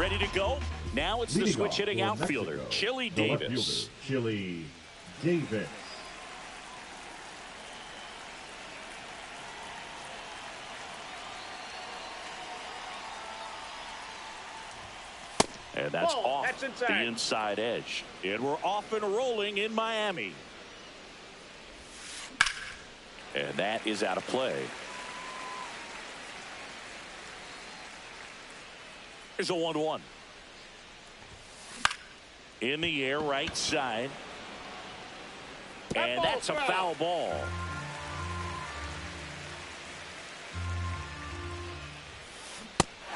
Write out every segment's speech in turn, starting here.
Ready to go? Now it's the Leading switch off hitting for outfielder, Mexico, Chili the left Davis. fielder, Chili Davis. And that's Ball, off that's inside. the inside edge. And we're off and rolling in Miami. And that is out of play. Here's a 1-1. In the air, right side. And that's a foul ball.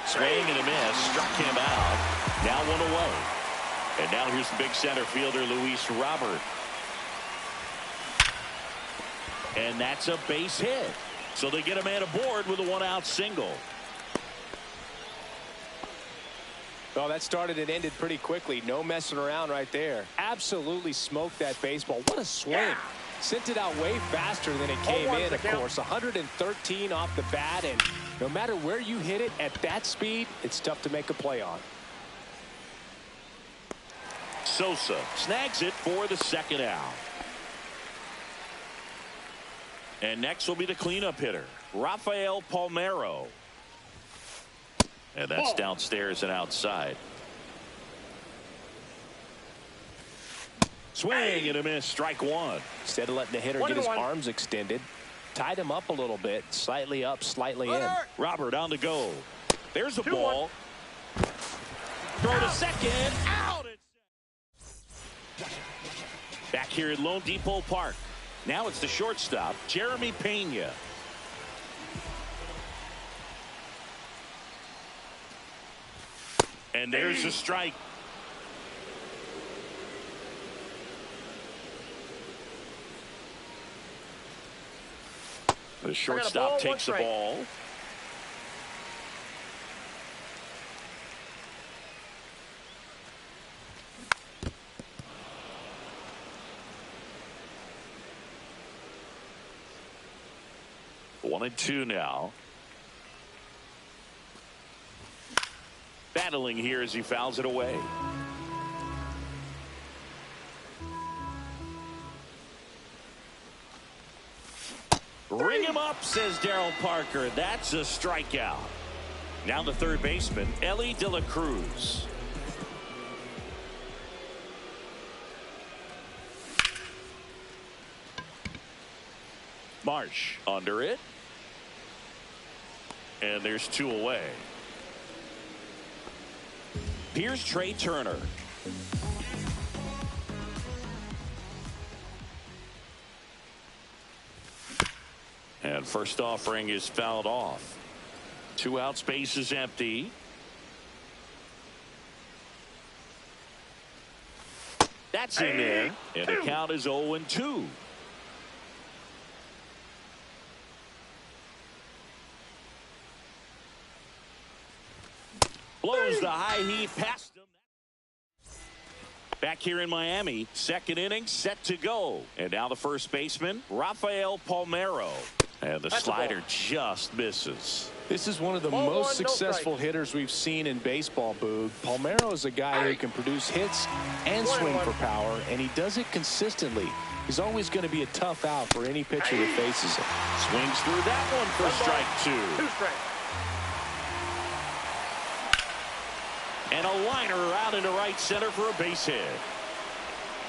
Swing and a miss. Struck him out. Now one away. And now here's the big center fielder, Luis Robert. And that's a base hit. So they get a man aboard with a one-out single. Well, that started and ended pretty quickly. No messing around right there. Absolutely smoked that baseball. What a swing. Yeah. Sent it out way faster than it came in, of course. 113 off the bat, and no matter where you hit it at that speed, it's tough to make a play on. Sosa snags it for the second out. And next will be the cleanup hitter, Rafael Palmeiro. And that's downstairs and outside. Swing and a miss, strike one. Instead of letting the hitter get his arms extended, tied him up a little bit, slightly up, slightly in. Robert on to go. There's the ball. Throw to second. Out. Back here at Lone Depot Park. Now it's the shortstop, Jeremy Pena. And there's a strike. The shortstop takes the ball. One and two now. Battling here as he fouls it away. Ring him up, says Darryl Parker. That's a strikeout. Now the third baseman, Elly De La Cruz. Marsh under it. And there's two away. Here's Trey Turner. And first offering is fouled off. 2 out, space is empty. That's in there. And the count is 0-2. Blows the high heat past him. Back here in Miami, second inning set to go. And now the first baseman, Rafael Palmeiro. And the slider just misses. This is one of the most successful hitters we've seen in baseball, Boog. Palmeiro is a guy who can produce hits and swing for power, and he does it consistently. He's always going to be a tough out for any pitcher that faces him. Swings through that one for strike two. 2 strikes. And a liner out into right center for a base hit.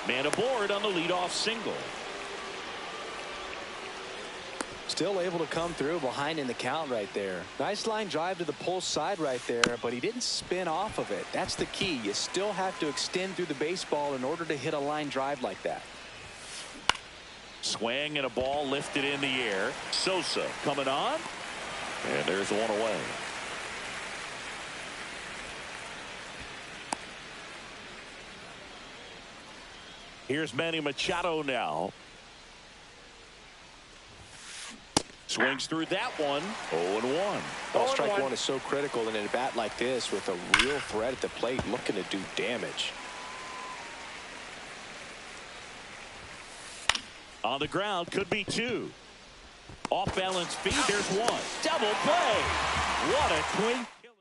Man aboard on the leadoff single. Still able to come through behind in the count right there. Nice line drive to the pull side right there, but he didn't spin off of it. That's the key. You still have to extend through the baseball in order to hit a line drive like that. Swing and a ball lifted in the air. Sosa coming on. And there's one away. Here's Manny Machado now. Swings through that one. 0-1. Well, strike one is so critical in a bat like this with a real threat at the plate looking to do damage. On the ground, could be 2. Off balance feed, there's 1. Double play. What a clean killing.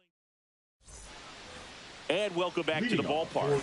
And welcome back to the ballpark.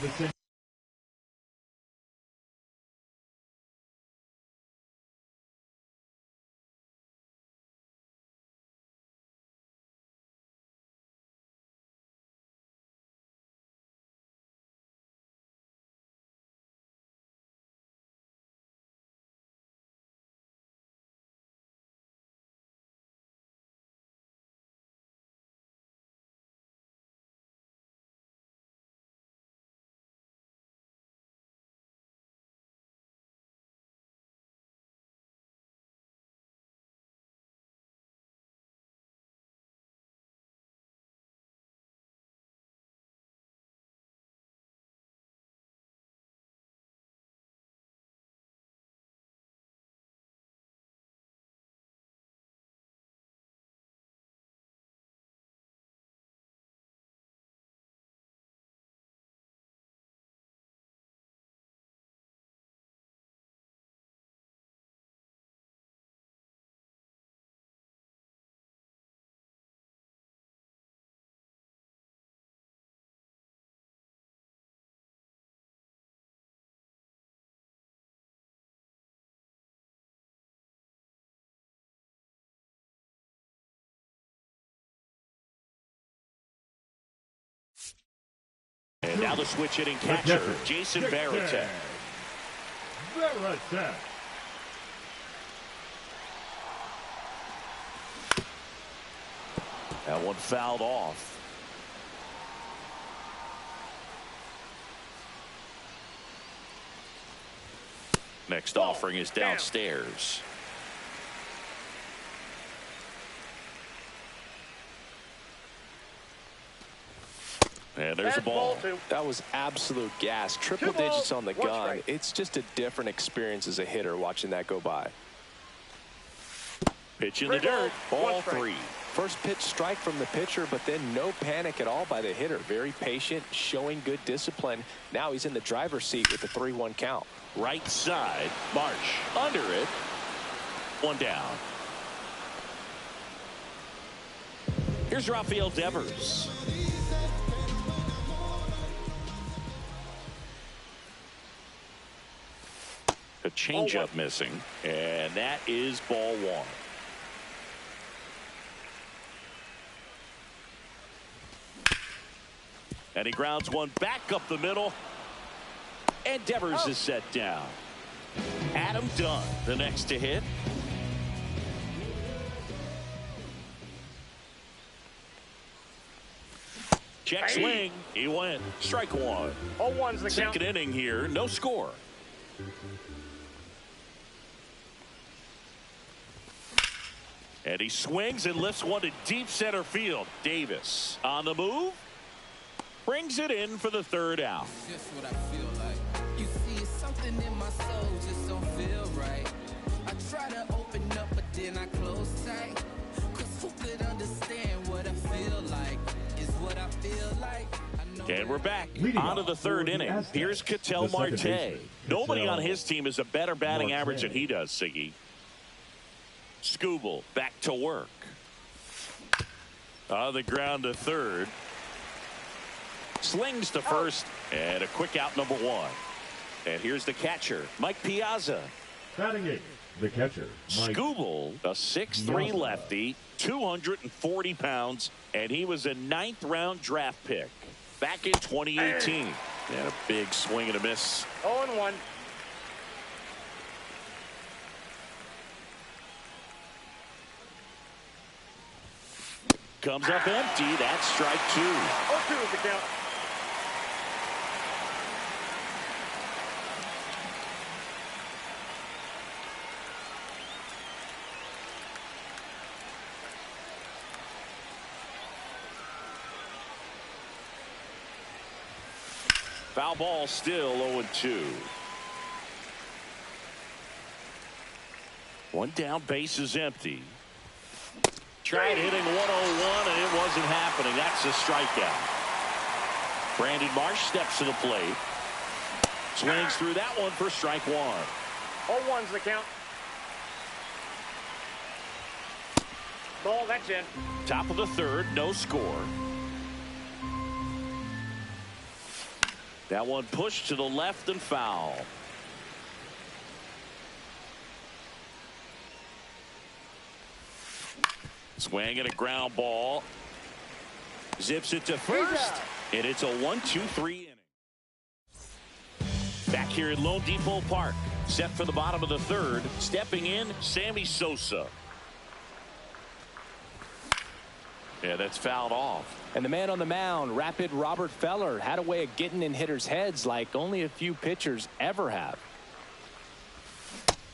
And now the switch hitting catcher, Jason Varitek. That one fouled off. Next offering is downstairs. And there's a ball. That was absolute gas. Triple digits on the gun. It's just a different experience as a hitter watching that go by. Pitch in the dirt. Ball 3. First pitch strike from the pitcher, but then no panic at all by the hitter. Very patient, showing good discipline. Now he's in the driver's seat with the 3-1 count. Right side. Marsh under it. One down. Here's Rafael Devers. A changeup missing, and that is ball 1. And he grounds one back up the middle, and Devers is set down. Adam Dunn, the next to hit. Check swing. He went. Strike 1. 0-1's the count. Second inning here. No score. And he swings and lifts one to deep center field. Davis on the move. Brings it in for the third out. Just what I feel like. You see, something in my soul just don't feel right. I try to open up, but then I close tight. Cause who could understand what I feel like? Is what I feel like. And we're back on to the third inning. Here's Ketel Marte. Nobody on his team has a better batting average than he does, Siggy. Skubal back to work. On the ground to third. Slings to first, and a quick out, number 1. And here's the catcher, Mike Piazza. Batting 8, the catcher, Mike Skubal, a 6'3" lefty, 240 pounds, and he was a 9th-round draft pick back in 2018. And a big swing and a miss. 0-1. Comes up empty. That's strike 2. 0-2 is the count. Foul ball, still 0-2. One down, base is empty. Tried hitting 101, and it wasn't happening. That's a strikeout. Brandon Marsh steps to the plate. Swings through that one for strike 1. 0-1's the count. Ball, that's in. Top of the third, no score. That one pushed to the left and foul. Swing and a ground ball. Zips it to first. And it's a 1-2-3 inning. Back here at Lone Depot Park. Set for the bottom of the third. Stepping in, Sammy Sosa. Yeah, that's fouled off. And the man on the mound, Rapid Robert Feller, had a way of getting in hitters' heads like only a few pitchers ever have.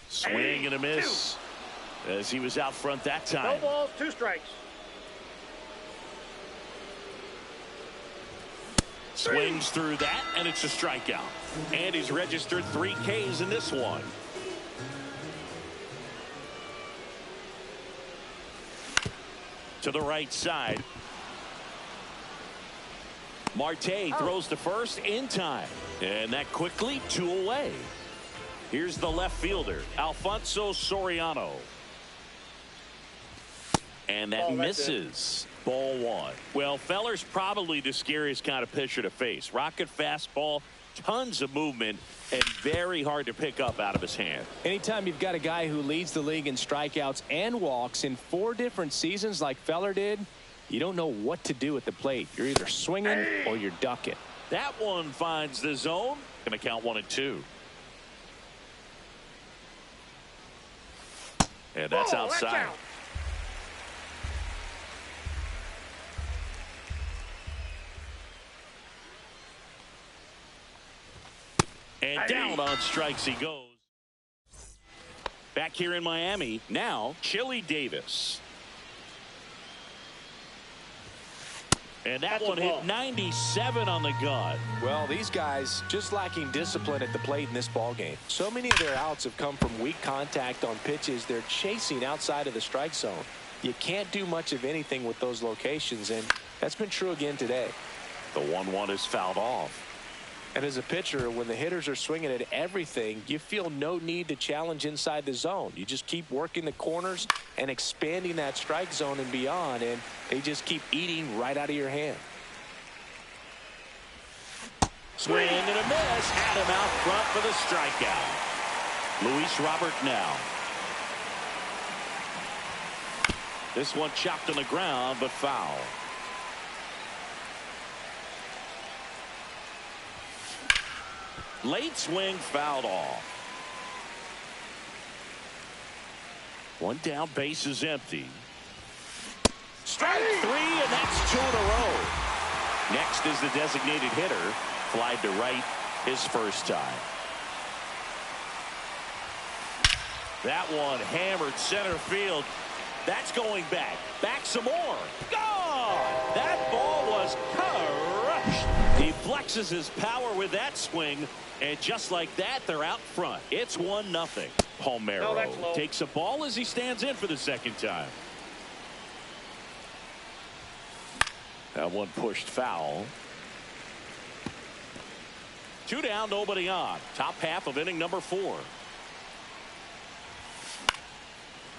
Swing and a miss. As he was out front that No time. balls, 2 strikes. Swings through that, and it's a strikeout. And he's registered 3 Ks in this one. To the right side. Marte throws to first in time. And that quickly 2 away. Here's the left fielder, Alfonso Soriano. And that misses. Ball 1. Well, Feller's probably the scariest kind of pitcher to face. Rocket fastball, tons of movement, and very hard to pick up out of his hand. Anytime you've got a guy who leads the league in strikeouts and walks in 4 different seasons like Feller did, you don't know what to do at the plate. You're either swinging or you're ducking. That one finds the zone. Going to count 1-2. And that's outside. And down on strikes he goes. Back here in Miami, now Chili Davis. And that one hit 97 on the gun. Well, these guys just lacking discipline at the plate in this ball game. So many of their outs have come from weak contact on pitches they're chasing outside of the strike zone. You can't do much of anything with those locations, and that's been true again today. The 1-1 is fouled off. And as a pitcher, when the hitters are swinging at everything, you feel no need to challenge inside the zone. You just keep working the corners and expanding that strike zone and beyond, and they just keep eating right out of your hand. Swing and a miss. Had him out front for the strikeout. Luis Robert now. This one chopped on the ground, but foul. Late swing fouled off. 1 down, base is empty. Strike 3, and that's 2 in a row. Next is the designated hitter. Flied to right his first time. That one hammered center field. That's going back. Back some more. Gone! That ball was crushed. He flexes his power with that swing. And just like that, they're out front. It's 1-0. Palmeiro takes a ball as he stands in for the second time. That one pushed foul. 2 down, nobody on. Top half of inning number 4.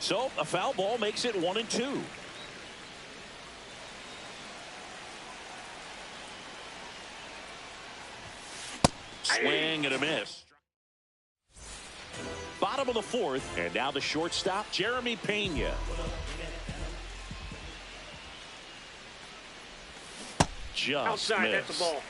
So a foul ball makes it 1-2. Swing and a miss. Bottom of the 4th, and now the shortstop, Jeremy Pena. Just outside, missed. that's the ball.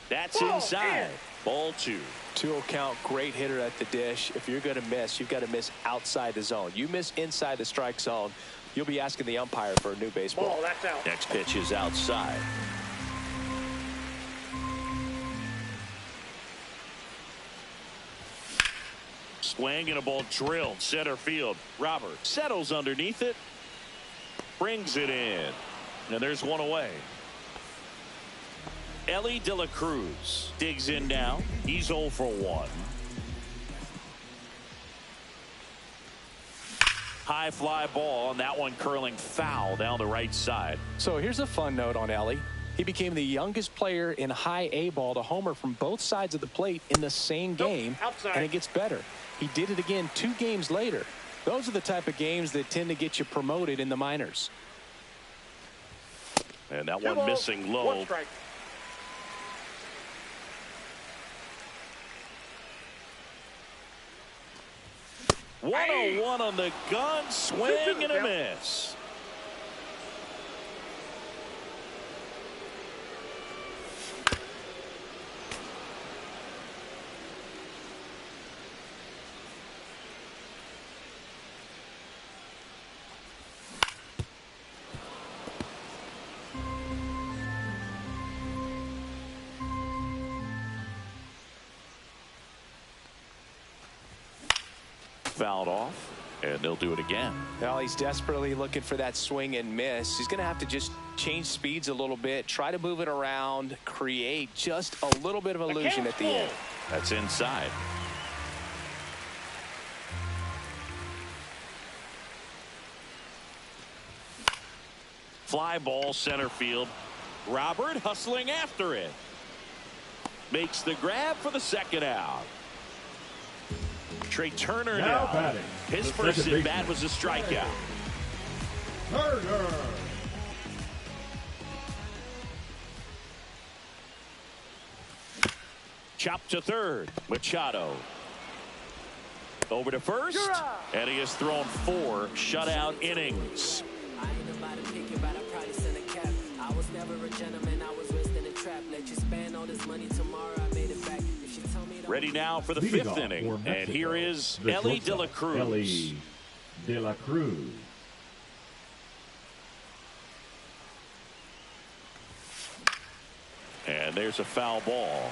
That's inside. Ball 2. 2-0 count, great hitter at the dish. If you're going to miss, you've got to miss outside the zone. You miss inside the strike zone, you'll be asking the umpire for a new baseball. Ball, that's out. Next pitch is outside. Swing and a ball drilled center field. Robert settles underneath it. Brings it in. And there's 1 away. Ellie De La Cruz digs in now. He's 0 for 1. High fly ball, and that one curling foul down the right side. So here's a fun note on Ellie. He became the youngest player in high A ball to homer from both sides of the plate in the same game. Outside. And it gets better. He did it again 2 games later. Those are the type of games that tend to get you promoted in the minors. And that 2 one balls, missing 1 low. strike. One on the gun, swing and a miss. Fouled off, and they'll do it again. Well, he's desperately looking for that swing and miss. He's going to have to just change speeds a little bit, try to move it around, create just a little bit of illusion at the end. That's inside. Fly ball center field. Robert hustling after it. Makes the grab for the second out. Trey Turner Now now. batting, His the first second at bat baseman. was a strikeout. Turner. Chopped to third. Machado. Over to first. And he has thrown 4 shutout innings. I ain't about to pick you, but I probably send a cap. I was never a gentleman, I was raised in a trap. Let you spend all this money tomorrow, I made it back. If you tell me Ready now for the Leading 5th off inning. for And Mexico, here is the Ellie De La shortstop, Cruz. Ellie De La Cruz. And there's a foul ball.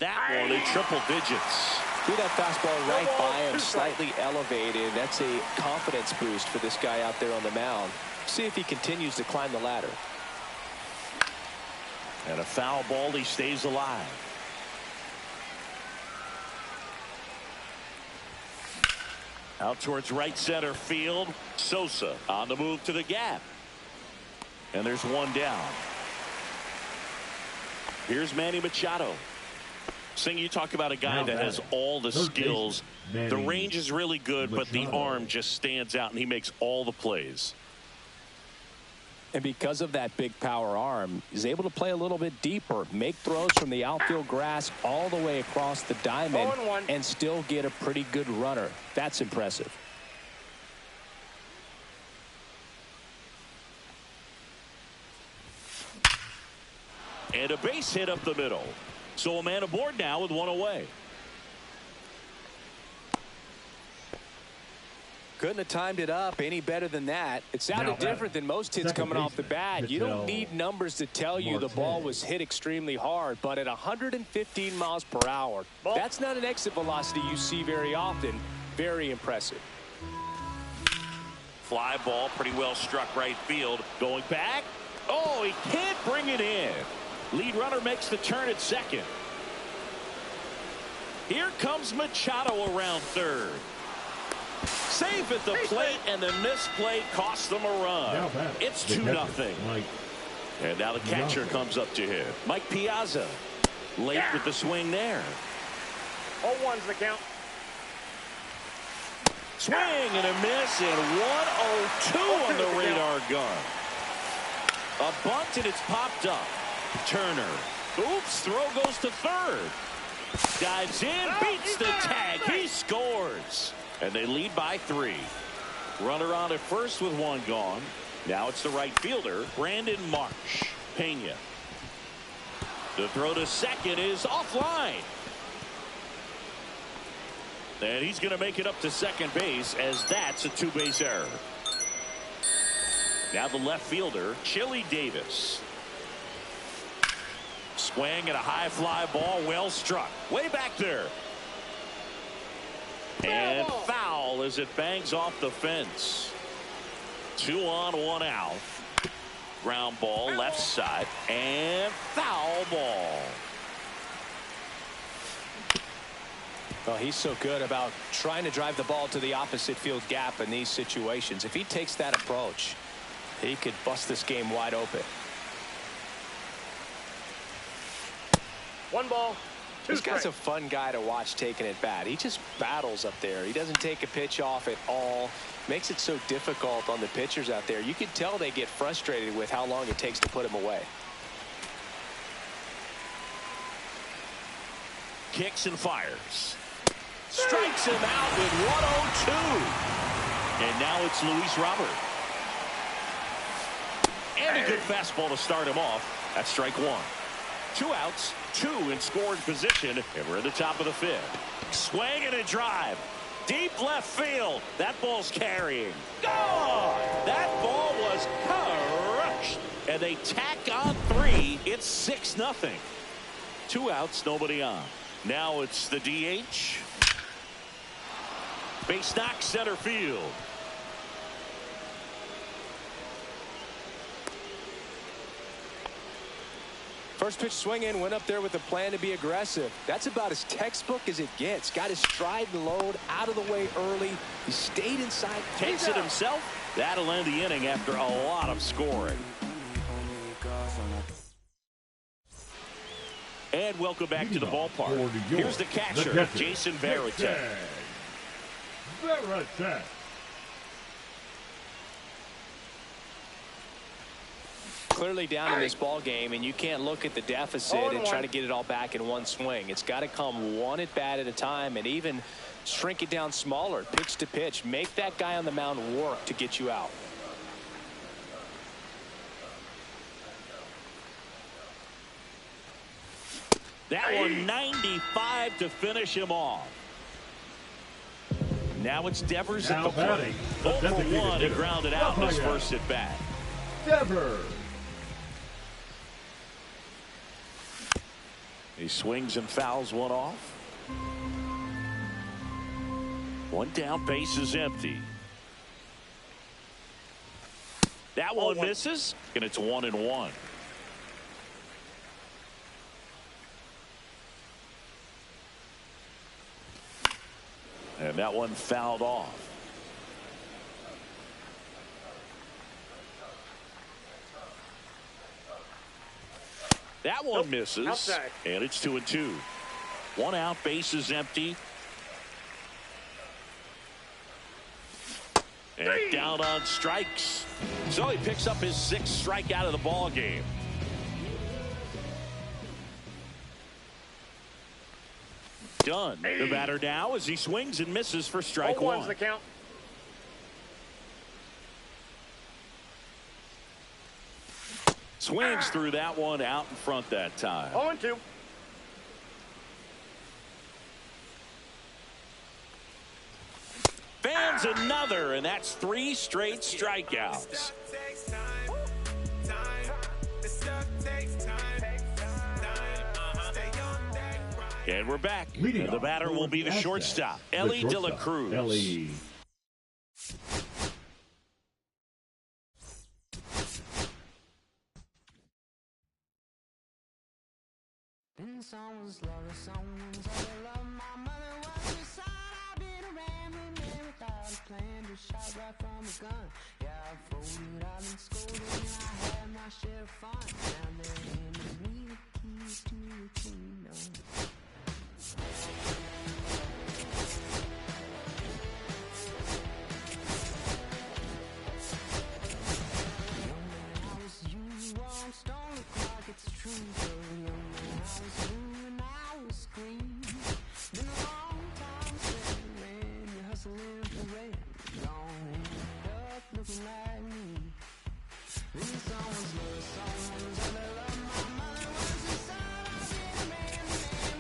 That one in triple digits. Threw that fastball right by him, slightly elevated. That's a confidence boost for this guy out there on the mound. See if he continues to climb the ladder. And a foul ball, he stays alive. Out towards right center field. Sosa on the move to the gap. And there's one down. Here's Manny Machado. Sing, you talk about a guy Now that has batting, all the third skills. baseman, The Manny range is really good, but the Machado. arm just stands out, and he makes all the plays. And because of that big power arm, he's able to play a little bit deeper, make throws from the outfield grass all the way across the diamond, 0-1. and still get a pretty good runner. That's impressive. And a base hit up the middle. So a man aboard now with one away. Couldn't have timed it up any better than that. It Now sounded batting, different than most hits second coming off the baseman, bat. You don't Michel need numbers to tell you the ball Marte. was hit extremely hard, but at 115 miles per hour, that's not an exit velocity you see very often. Very impressive. Fly ball, pretty well struck right field. Going back. Oh, he can't bring it in. Lead runner makes the turn at second. Here comes Machado around third. Safe at the plate, and the misplay cost them a run. Now batting, It's the 2-0. catcher, Mike And now the catcher Piazza. comes up to him. Mike Piazza. Late with the swing there. 0-1's the count. Swing and a miss, and 1-0-2 on the radar gun. A bunt, and it's popped up. Turner. Oops, throw goes to third. Dives in, beats the tag. He scores. And they lead by 3. Runner on at first with 1 gone. Now it's the right fielder, Brandon Marsh. Pena. The throw to second is offline. And he's going to make it up to second base, as that's a 2-base error. Now the left fielder, Chili Davis. Swing and a high fly ball, well struck. Way back there. And foul as it bangs off the fence. 2 on, 1 out. Ground ball left side, and foul ball. Well, he's so good about trying to drive the ball to the opposite field gap in these situations. If he takes that approach, he could bust this game wide open. 1 ball, 2 This guy's strikes. a fun guy to watch taking at bat. He just battles up there. He doesn't take a pitch off at all. Makes it so difficult on the pitchers out there. You can tell they get frustrated with how long it takes to put him away. Kicks and fires. Strikes him out with 102. And now it's Luis Robert. And a good fastball to start him off. That's strike 1. 2 outs, 2 in scoring position, and we're at the top of the 5th. Swing and a drive. Deep left field. That ball's carrying. Gone! That ball was crushed. And they tack on 3. It's 6-0. 2 outs, nobody on. Now it's the DH. Base knock center field. First pitch swing in, went up there with a plan to be aggressive. That's about as textbook as it gets. Got his stride and load out of the way early. He stayed inside. Takes it himself. That'll end the inning after a lot of scoring. And welcome back to the ballpark. Here's the catcher, Jason Varitek. Varitek. Clearly down in this ball game, and you can't look at the deficit and try to get it all back in one swing. It's got to come one at bat at a time, and even shrink it down smaller, pitch to pitch. Make that guy on the mound work to get you out. That one 95 to finish him off. Now it's Devers at the plate. 0 for 1 and grounded out in his first at bat. Devers. He swings and fouls one off. 1 down, base is empty. That one misses, and it's 1-1. And that one fouled off. That one misses. Outside. And it's 2-2. 1 out, base is empty. And down on strikes. So he picks up his 6th strikeout of the ball game. Done. The batter now as he swings and misses for strike 1. 0-1's the count. Swings through that one out in front that time. 0-2. Fans another, and that's 3 straight strikeouts. And we're back. And the batter will be the shortstop, Elly De La Cruz. Elly. Been someone's lover, someone's other love. My mother was beside. I've been a rambling man without a plan, just shot right from a gun. Yeah, I've folded, I've been scolded, and I had my share of fun. Now they're handing me the keys to the kingdom. Young man, I was you, almost don't look like it's true. Young man, I was blue and I was green. Been a long time since, man, you're hustling for rent. Don't end up looking like me. Been someone's love, someone's other love. My mother was inside. I've been a man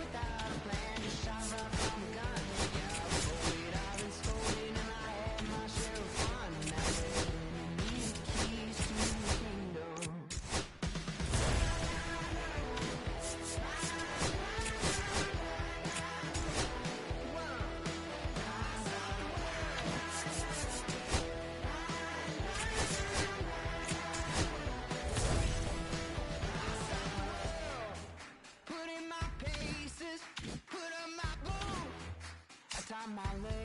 without a plan, just shot right from a gun. Yeah, I've folded, I've been scolded, and I had my share of fun. Now they're handing me the keys to the kingdom. Put in my paces, put up my goals. I tie my legs.